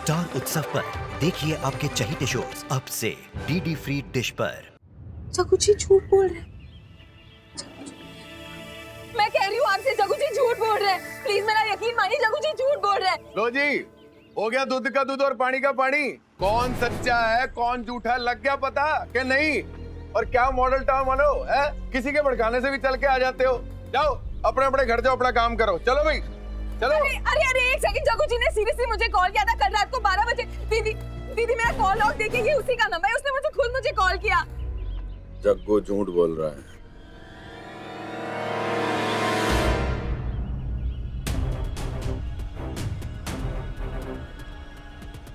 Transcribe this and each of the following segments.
Star उत्सव पर देखिए आपके चहीते शोज अब से डीडी फ्री डिश पर। जगू जी झूठ बोल रहे हैं। मैं कह रही हूँ आपसे, जगू जी झूठ बोल रहे हैं। प्लीज मेरा यकीन मानिए, जगू जी झूठ बोल रहे हैं। लो जी, हो गया दूध का दूध और पानी का पानी। कौन सच्चा है कौन झूठा है लग गया पता कि नहीं? और क्या मॉडल टाउन वालो है, किसी के भड़काने से भी चल के आ जाते हो। जाओ अपने अपने घर जाओ, अपना काम करो। चलो भाई चलो। अरे एक सेकंड, जगू जी ने सीरियसली मुझे कॉल किया था कल रात को 12 बजे। दीदी मेरा कॉल लॉग देखिए, ये उसी का नंबर है। उसने मुझे कॉल किया। जग्गू झूठ बोल रहा है।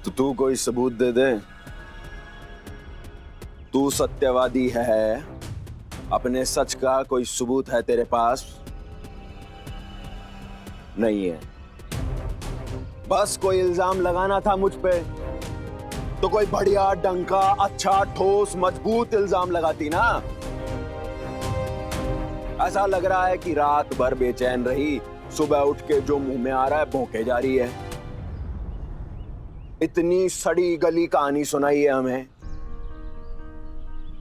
तो तू कोई सबूत दे दे। तू सत्यवादी है, अपने सच का कोई सबूत है तेरे पास? नहीं है। बस कोई इल्जाम लगाना था मुझ पे तो कोई बढ़िया डंका अच्छा ठोस मजबूत इल्जाम लगाती ना। ऐसा लग रहा है कि रात भर बेचैन रही, सुबह उठ के जो मुंह में आ रहा है भौंके जा रही है। इतनी सड़ी गली कहानी सुनाई है हमें।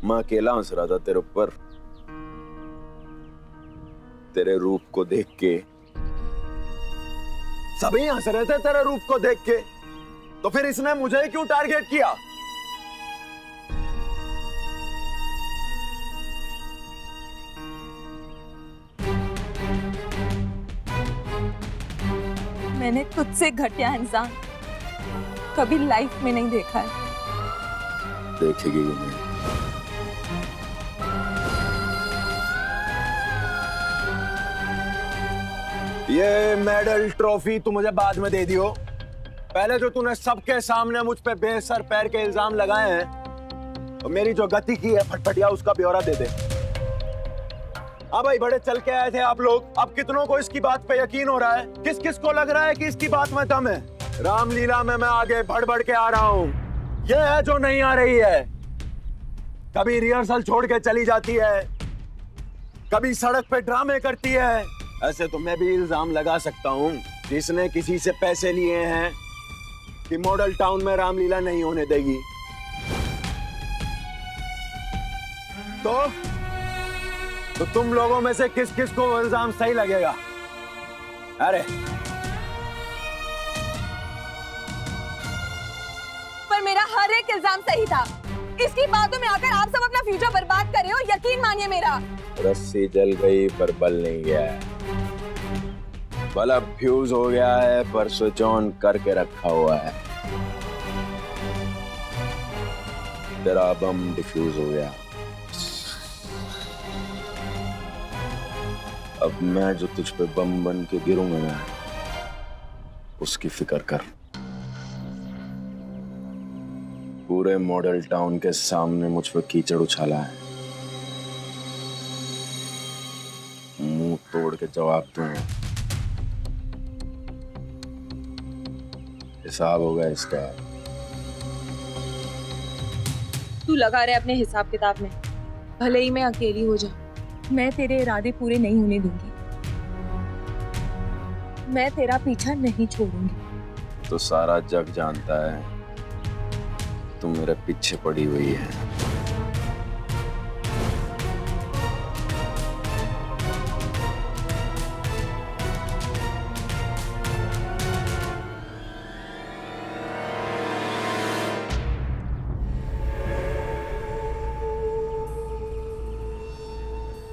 मैं अकेला हंस रहा था तेरे ऊपर, तेरे रूप को देख के। सभी हंस रहे थे तेरे रूप को देख के, तो फिर इसने मुझे क्यों टारगेट किया? मैंने खुद से घटिया इंसान कभी लाइफ में नहीं देखा है। देखेगी कि नहीं? ये मेडल ट्रॉफी तू मुझे बाद में दे दियो। पहले जो तूने सबके सामने मुझ पे बेसर पैर के इल्जाम लगाए हैं, तो मेरी जो गति की है फटफटिया उसका ब्यौरा दे दे। हाँ भाई, बड़े चल के आए थे आप लोग। अब कितनों को इसकी बात पे यकीन हो रहा है? किस किस को लग रहा है कि इसकी बात में दम है? रामलीला में मैं आगे बढ़ बढ़ के आ रहा हूँ। ये है जो नहीं आ रही है। कभी रिहर्सल छोड़ के चली जाती है, कभी सड़क पे ड्रामे करती है। ऐसे तो मैं भी इल्जाम लगा सकता हूँ कि इसने किसी से पैसे लिए हैं कि मॉडल टाउन में रामलीला नहीं होने देगी। तो तुम लोगों में से किस किस को इल्जाम सही लगेगा? अरे पर मेरा हर एक इल्जाम सही था। इसकी बातों में आकर आप सब अपना फ्यूचर बर्बाद कर रहे हो, यकीन मानिए मेरा। रस्सी जल गई पर बल नहीं गया है। बल्ब फ्यूज हो गया है पर स्विच ऑन करके रखा हुआ है। तेरा बम डिफ्यूज हो गया। अब मैं जो तुझ पे बम बन के गिरूंगा ना, उसकी फिक्र कर। पूरे मॉडल टाउन के सामने मुझ पे कीचड़ उछाला है। मुंह तोड़ के जवाब दूंगा। हिसाब होगा इसका। तू लगा रहे अपने हिसाब किताब में। भले ही मैं अकेली हो जाऊं, मैं तेरे इरादे पूरे नहीं होने दूंगी। मैं तेरा पीछा नहीं छोड़ूंगी। तो सारा जग जानता है तू मेरे पीछे पड़ी हुई है।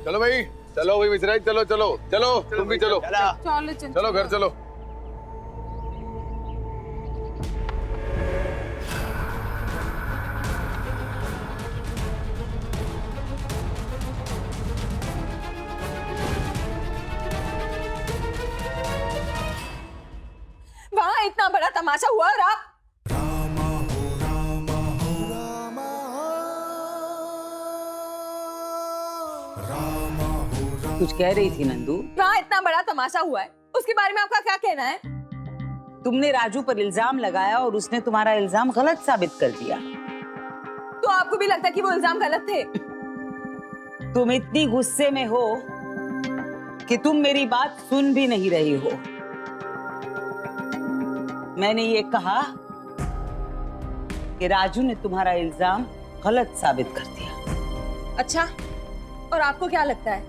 चलो भाई, चलो भाई मिश्रा, चलो चलो चलो, तुम भी चलो। चलो घर चलो। वहाँ इतना बड़ा तमाशा हुआ और आप कुछ कह रही थी नंदू? वहाँ इतना बड़ा तमाशा हुआ है, उसके बारे में आपका क्या कहना है? तुमने राजू पर इल्जाम लगाया और उसने तुम्हारा इल्जाम गलत साबित कर दिया। तो आपको भी लगता है कि वो इल्जाम गलत थे? तुम इतनी गुस्से में हो कि तुम मेरी बात सुन भी नहीं रही हो। मैंने ये कहा कि राजू ने तुम्हारा इल्जाम गलत साबित कर दिया। अच्छा, और आपको क्या लगता है?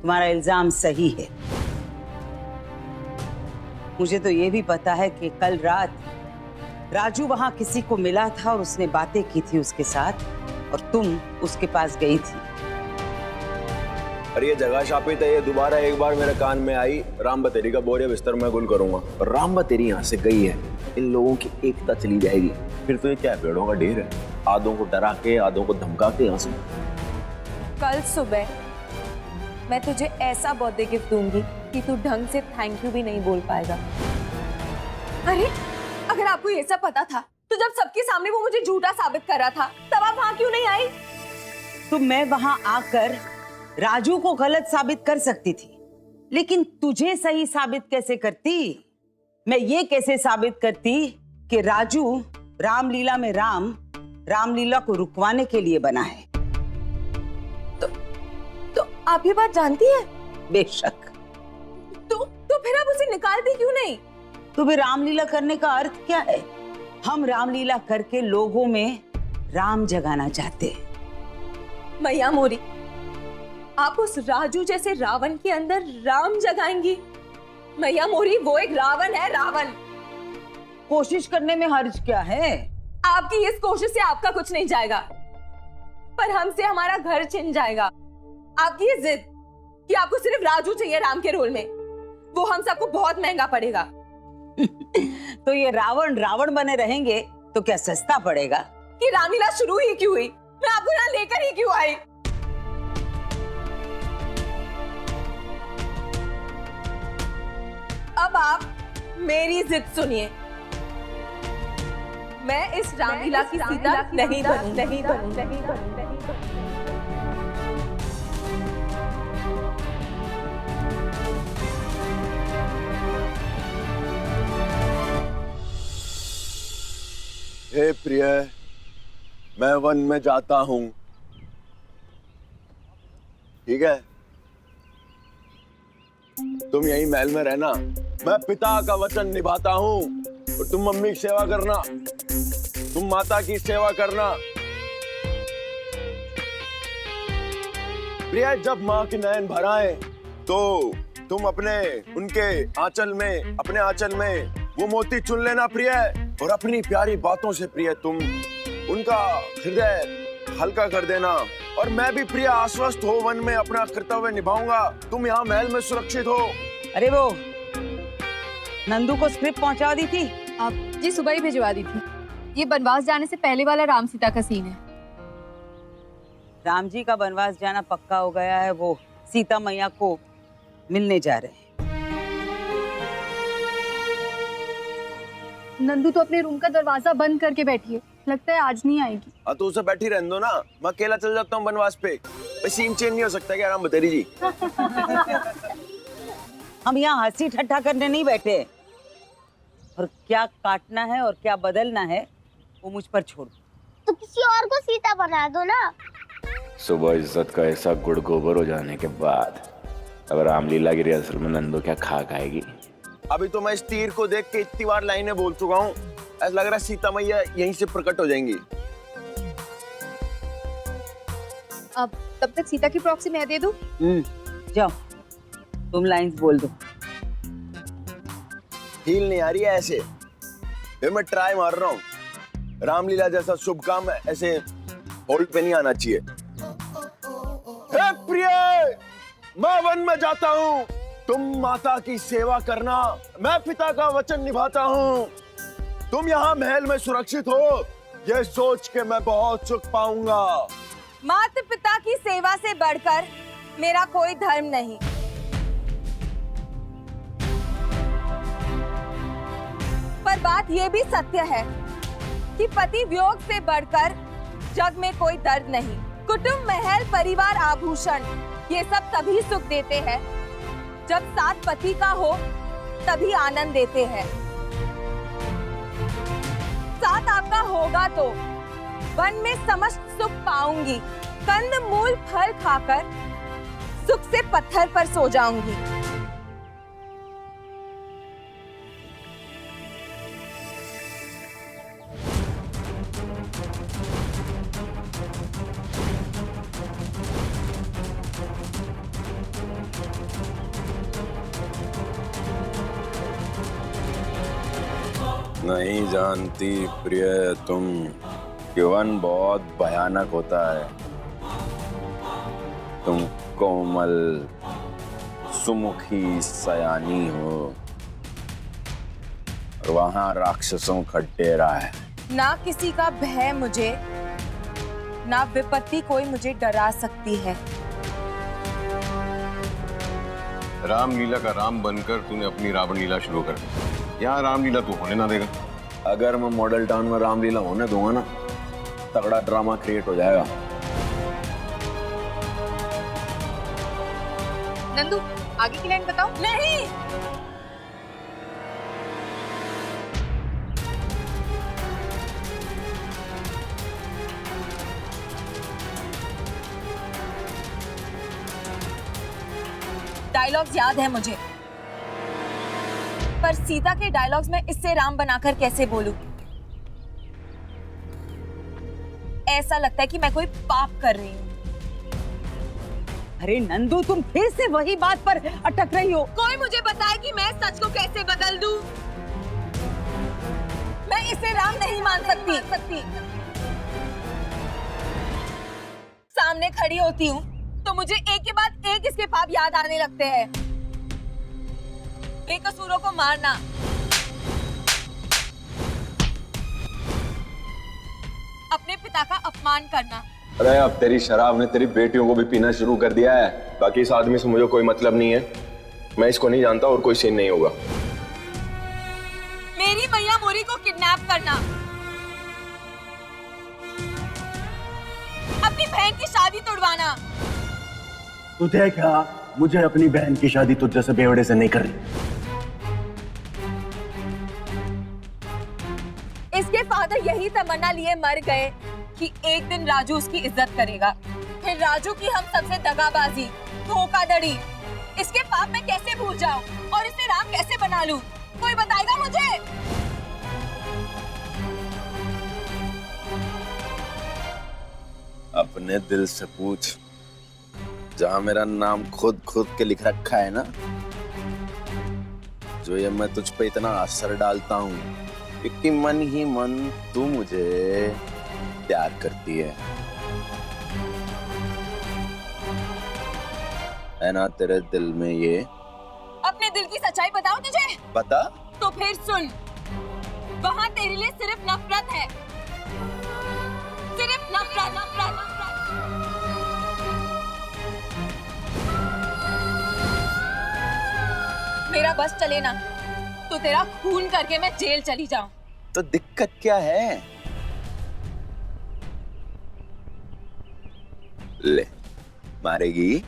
तुम्हारा इल्जाम सही है। मुझे तो ये भी पता है कि कल रात राजू वहां किसी को मिला था और उसने बातें की थी उसके साथ, और तुम उसके पास गई थी। और ये जगह शापित है, ये दोबारा एक बार मेरे कान में आई, राम बतेरी का बोरिया बिस्तर मैं गुल करूंगा। और राम बतेरी यहाँ से गई है, इन लोगों की एकता चली जाएगी। फिर तो ये क्या पेड़ों का ढेर है, आधों को डरा के आधों को धमका के यहाँ से। कल सुबह मैं तुझे ऐसा बर्थडे गिफ्ट दूंगी कि तू ढंग से थैंक यू भी नहीं बोल पाएगा। अरे, अगर आपको ये सब पता था तो जब सबके सामने वो मुझे झूठा साबित कर रहा था तब आप वहां क्यों नहीं आई? तो मैं वहां आकर राजू को गलत साबित कर सकती थी, लेकिन तुझे सही साबित कैसे करती? मैं ये कैसे साबित करती कि राजू रामलीला में रामलीला को रुकवाने के लिए बना है? तो आप ये बात जानती है? बेशक। तो फिर आप उसे निकालती क्यों नहीं? तो फिर रामलीला करने का अर्थ क्या है? हम रामलीला करके लोगों में राम जगाना चाहते हैं। मैया मोरी, आप उस राजू जैसे रावण के अंदर राम जगाएंगी? मैया मोरी, वो एक रावण है, रावण। कोशिश करने में हर्ज क्या है? आपकी इस कोशिश से आपका कुछ नहीं जाएगा, पर हमसे हमारा घर छिन जाएगा। आपकी ये जिद कि आपको सिर्फ राजू चाहिए राम के रोल में, वो हम सबको बहुत महंगा पड़ेगा। तो ये रावण बने रहेंगे तो क्या सस्ता पड़ेगा? कि रामलीला शुरू ही क्यों हुई? मैं आपको यहाँ लेकर ही क्यों आई? अब आप मेरी जिद सुनिए। मैं इस रामलीला की सीता नहीं बनूंगी। हे प्रिय, मैं वन में जाता हूं, ठीक है? तुम यही महल में रहना, मैं पिता का वचन निभाता हूं, और तुम मम्मी की सेवा करना, तुम माता की सेवा करना। प्रिय, जब माँ के नयन भर आए तो तुम अपने आंचल में वो मोती चुन लेना प्रिय, और अपनी प्यारी बातों से प्रिय तुम उनका हृदय हल्का कर देना। और मैं भी प्रिय आश्वस्त हो वन में अपना कर्तव्य निभाऊंगा, तुम यहाँ महल में सुरक्षित हो। अरे वो नंदू को स्क्रिप्ट पहुंचा दी थी? आप जी सुबह ही भिजवा दी थी। ये बनवास जाने से पहले वाला राम सीता का सीन है। राम जी का बनवास जाना पक्का हो गया है, वो सीता मैया को मिलने जा रहे हैं। नंदू तो अपने रूम का दरवाजा बंद करके बैठी है, लगता है आज नहीं आएगी। हाँ तो उसे बैठी रहने दो ना, मैं अकेला चल जाता हूँ बनवास पे। सीन चेंज नहीं हो सकता क्या राम बतेरी जी? हम यहाँ हंसी ठट्ठा करने नहीं बैठे, और क्या काटना है और क्या बदलना है वो मुझ पर छोड़ दो। तो किसी और को सीता बना दो ना। सुबह इज्जत का ऐसा गुड़ गोबर हो जाने के बाद अब रामलीला की रिहर्सल में नंदू क्या खाक आएगी? अभी तो मैं इस तीर को देख के इतनी बार लाइनें बोल चुका हूँ, ऐसा लग रहा है सीता मैया यहीं से प्रकट हो जाएंगी। अब तब तक सीता की प्रॉक्सी मैं दे दूं? जाओ, तुम लाइंस बोल दो। फील नहीं आ रही है ऐसे, फिर मैं ट्राई मार रहा हूँ। रामलीला जैसा शुभ काम ऐसे होल्ड पे नहीं आना चाहिए। हे प्रिय, मैं वन में जाता हूँ, तुम माता की सेवा करना, मैं पिता का वचन निभाता हूँ। तुम यहाँ महल में सुरक्षित हो, ये सोच के मैं बहुत सुख पाऊंगा। माता पिता की सेवा से बढ़कर मेरा कोई धर्म नहीं। पर बात यह भी सत्य है कि पति वियोग से बढ़कर जग में कोई दर्द नहीं। कुटुंब, महल, परिवार, आभूषण, ये सब तभी सुख देते हैं जब साथ पति का हो, तभी आनंद देते हैं। साथ आपका होगा तो वन में समस्त सुख पाऊंगी। कंद मूल फल खाकर सुख से पत्थर पर सो जाऊंगी। नहीं जानती प्रिय तुम कि वन बहुत भयानक होता है। तुम कोमल सुमुखी सयानी हो और वहां राक्षसों का डेरा है। ना किसी का भय मुझे, ना विपत्ति कोई मुझे डरा सकती है। रामलीला का राम बनकर तूने अपनी रावण लीला शुरू कर दी। यहाँ रामलीला तू होने ना देगा। अगर मैं मॉडल टाउन में रामलीला होने दूंगा ना, तगड़ा ड्रामा क्रिएट हो जाएगा। नंदू, आगे की लाइन बताओ। नहीं, डायलॉग्स याद है मुझे, पर सीता के डायलॉग्स में इससे राम बनाकर कैसे बोलूं? ऐसा लगता है कि मैं कोई पाप कर रही हूँ। अरे नंदू, तुम फिर से वही बात पर अटक रही हो। कोई मुझे बताए कि मैं सच को कैसे बदल दूं? मैं इसे राम नहीं मान सकती। सामने खड़ी होती हूँ तो मुझे एक के बाद एक इसके पाप याद आने लगते हैं। बेकसूरों को मारना, अपने पिता का अपमान करना। अरे अब तेरी शराब ने तेरी बेटियों को भी पीना शुरू कर दिया है। बाकी इस आदमी से मुझे कोई मतलब नहीं है। मैं इसको नहीं जानता और कोई सीन नहीं होगा। मेरी मैया मोरी को किडनैप करना, अपनी बहन की शादी तोड़वाना। तुझे क्या? मुझे अपनी बहन की शादी तुझ जैसे बेवड़े से नहीं करनी। इसके फादर यही तमन्ना लिए मर गए कि एक दिन राजू उसकी इज्जत करेगा। फिर राजू की हम सबसे दगाबाजी, धोखाधड़ी, इसके पाप में कैसे भूल जाऊं और इसे राम कैसे बना लूं? कोई बताएगा मुझे? अपने दिल से पूछ, जहां मेरा नाम खुद के लिख रखा है ना, जो ये मैं तुझ पे इतना असर डालता हूँ क्योंकि मन ही मन तू मुझे प्यार करती है ना? तेरे दिल में ये अपने दिल की सच्चाई बताओ तुझे। बता। तो फिर सुन, वहाँ तेरे लिए सिर्फ नफरत है, सिर्फ नफरत। मेरा बस चले ना तो तेरा खून करके मैं जेल चली जाऊं। तो दिक्कत क्या है? ले, मारेगी,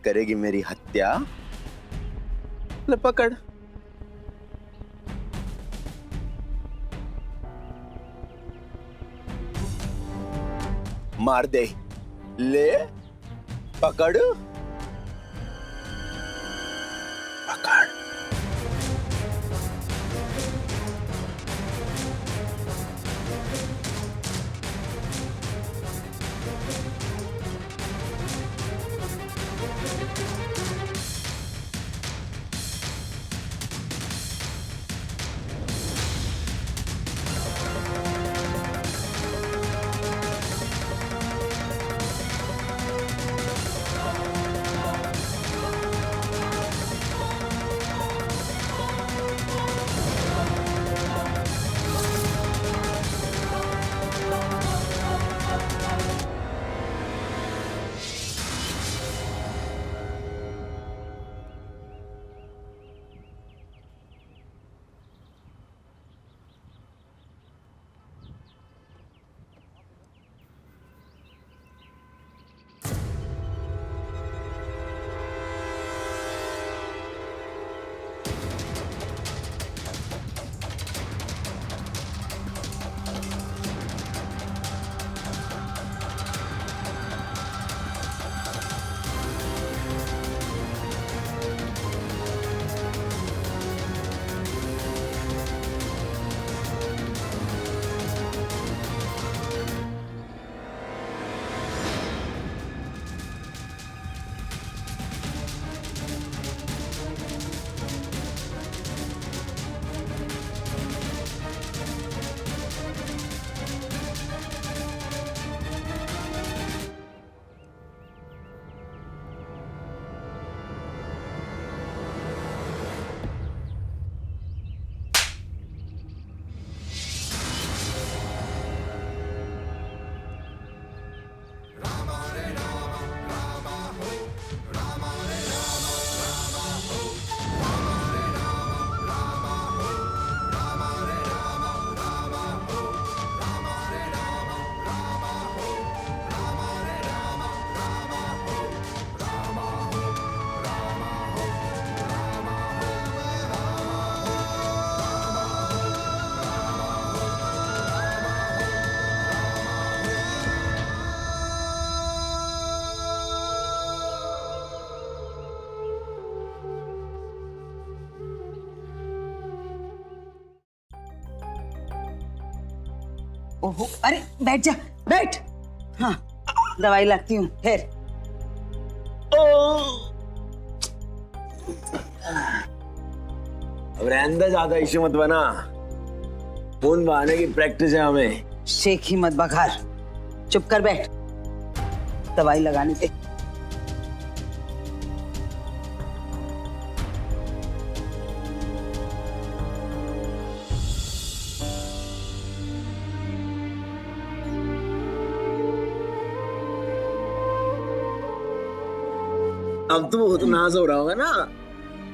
करेगी मेरी हत्या, ले पकड़। मार दे, ले पकड़ पकड़। ओहो, अरे बैठ जा, बैठ। हाँ, दवाई लाती हूँ फिर। अब रहने ज्यादा इश्यू मत बना, खून बहाने की प्रैक्टिस है हमें। शेख ही मत बघार, चुप कर बैठ, दवाई लगाने दे। अब तो बहुत नाज हो रहा होगा ना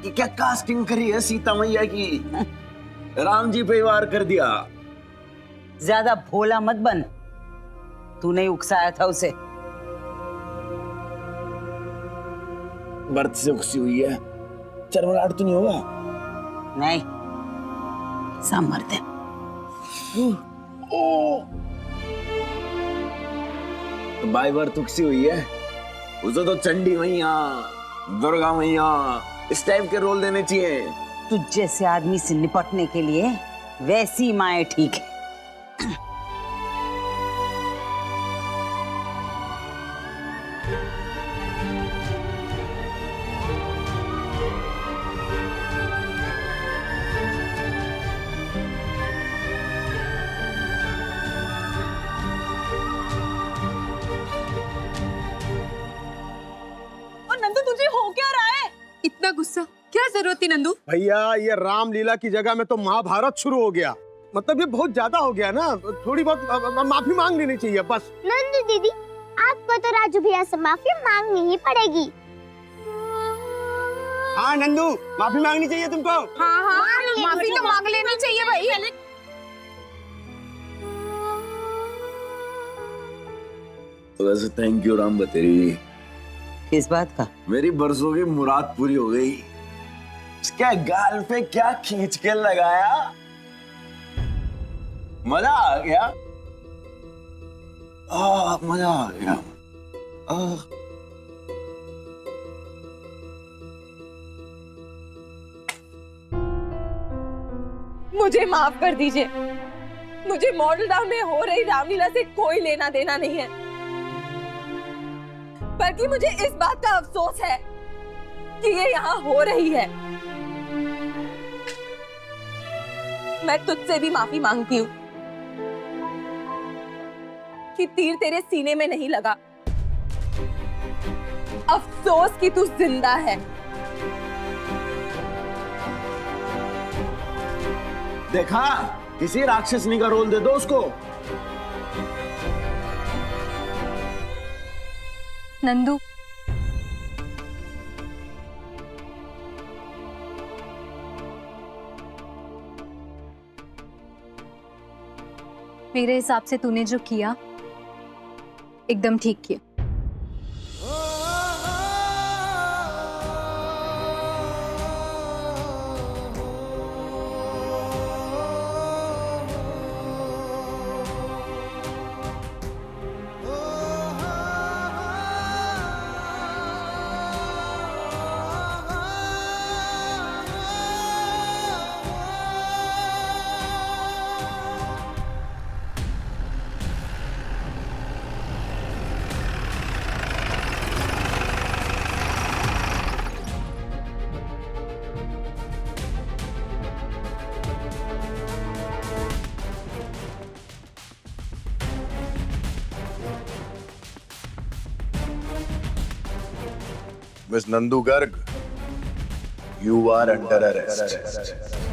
कि क्या कास्टिंग करी है सीता मैया की, राम जी पे वार कर दिया। ज्यादा भोला मत बन, तूने ही उकसाया था उसे। बर्थ से उकसी हुई है, चरमराहट तो नहीं होगा? नहीं, सब मर दे। तो बाई बर्थ उकसी हुई है, उसे तो चंडी मैया, दुर्गा मैया इस टाइप के रोल देने चाहिए। तुझ जैसे आदमी से निपटने के लिए वैसी माएं ठीक है। नंदू तुझे हो क्या रहा है? इतना गुस्सा क्या जरूरत थी नंदू? भैया ये रामलीला की जगह में तो महाभारत शुरू हो गया। मतलब ये बहुत ज्यादा हो गया ना, थोड़ी बहुत माफी मांग लेनी चाहिए बस। नंदू दीदी, आपको तो राजू भैया से माफी मांगनी ही पड़ेगी। हाँ नंदू, माफी मांगनी चाहिए तुमको। हाँ हाँ, माफी तो मांग लेनी चाहिए भाई। वैसे थैंक यू राम बतेरी, किस बात का? मेरी बरसों की मुराद पूरी हो गई। क्या गाल पे क्या खींच के लगाया, मजा आ गया। मजा आ गया। मुझे माफ कर दीजिए, मुझे मॉडल टाउन में हो रही रामलीला से कोई लेना देना नहीं है, बल्कि मुझे इस बात का अफसोस है कि ये यहाँ हो रही है। मैं तुझसे भी माफी मांगती हूँ कि तीर तेरे सीने में नहीं लगा। अफसोस कि तू जिंदा है। देखा, किसी राक्षसनी का रोल दे दो उसको। नंदू, मेरे हिसाब से तूने जो किया एकदम ठीक किया। Miss Nandu Garg, you are under arrest.